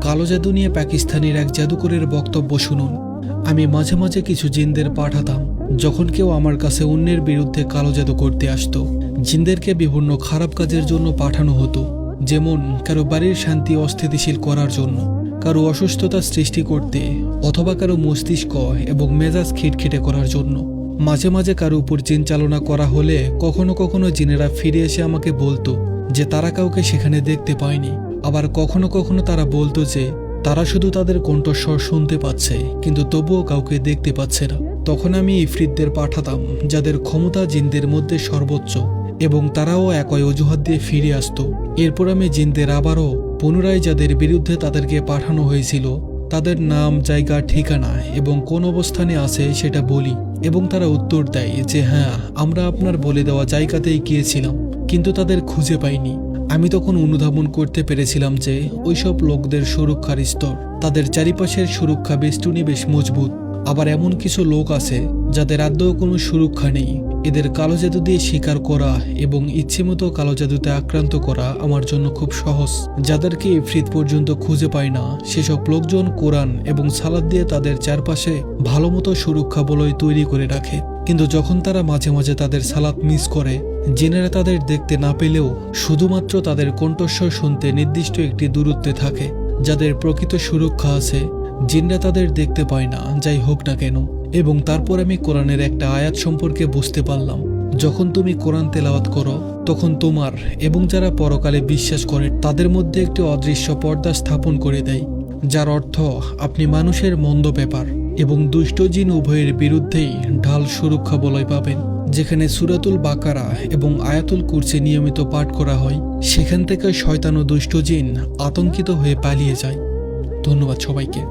কালো জাদু নিয়ে পাকিস্তানের এক জাদুকরের বক্তব্য শুনুন। আমি মাঝে মাঝে কিছু জিনদের পাঠাতাম যখন কেউ আমার কাছে অন্যের বিরুদ্ধে কালো জাদু করতে আসতো। জিনদেরকে বিভিন্ন খারাপ কাজের জন্য পাঠানো হতো, যেমন কারো বাড়ির শান্তি অস্থিতিশীল করার জন্য, কারো অসুস্থতা সৃষ্টি করতে, অথবা কারো মস্তিষ্ক এবং মেজাজ খিটখিটে করার জন্য। মাঝে মাঝে কারো উপর জিন চালনা করা হলে কখনো কখনো জিনেরা ফিরে এসে আমাকে বলতো যে তারা কাউকে সেখানে দেখতে পায়নি। আবার কখনো কখনো তারা বলতো যে তারা শুধু তাদের কণ্ঠস্বর শুনতে পাচ্ছে, কিন্তু তবুও কাউকে দেখতে পাচ্ছে না। তখন আমি ইফরিতদের পাঠাতাম যাদের ক্ষমতা জিনদের মধ্যে সর্বোচ্চ, এবং তারাও একই অজুহাত দিয়ে ফিরে আসতো। এরপর আমি জিনদের আবারও পুনরায় যাদের বিরুদ্ধে তাদেরকে পাঠানো হয়েছিল তাদের নাম, জায়গা, ঠিকানা এবং কোন অবস্থানে আছে সেটা বলি, এবং তারা উত্তর দেয় যে হ্যাঁ, আমরা আপনার বলে দেওয়া জায়গাতেই গিয়েছিলাম, কিন্তু তাদের খুঁজে পাইনি। আমি তখন অনুধাবন করতে পেরেছিলাম যে ওইসব লোকদের সুরক্ষার স্তর, তাদের চারিপাশের সুরক্ষা বেষ্টনী বেশ মজবুত। আবার এমন কিছু লোক আছে যাদের আদৌ কোনো সুরক্ষা নেই। এদের কালো জাদু দিয়ে শিকার করা এবং ইচ্ছেমতো কালো জাদুতে আক্রান্ত করা আমার জন্য খুব সহজ। যাদেরকে ইফরিত পর্যন্ত খুঁজে পায় না, সেসব লোকজন কোরআন এবং সালাত দিয়ে তাদের চারপাশে ভালোমতো সুরক্ষা বলয় তৈরি করে রাখে। কিন্তু যখন তারা মাঝে মাঝে তাদের সালাত মিস করে, জিনেরা তাদের দেখতে না পেলেও শুধুমাত্র তাদের কণ্ঠস্বর শুনতে নির্দিষ্ট একটি দূরত্বে থাকে। যাদের প্রকৃত সুরক্ষা আছে, জিনরা তাদের দেখতে পায় না, যাই হোক না কেন। এবং তারপর আমি কোরআনের একটা আয়াত সম্পর্কে বুঝতে পারলাম। যখন তুমি কোরআন তেলাওয়াত করো, তখন তোমার এবং যারা পরকালে বিশ্বাস করে তাদের মধ্যে একটি অদৃশ্য পর্দা স্থাপন করে দেয়, যার অর্থ আপনি মানুষের মন্দ ব্যাপার এবং দুষ্ট জিন উভয়ের বিরুদ্ধেই ঢাল সুরক্ষা বলয় পাবেন। যেখানে সূরাতুল বাকারা এবং আয়াতুল কুরসি নিয়মিত পাঠ করা হয়, সেখান থেকে শয়তান ও দুষ্ট জিন আতঙ্কিত হয়ে পালিয়ে যায়। ধন্যবাদ সবাইকে।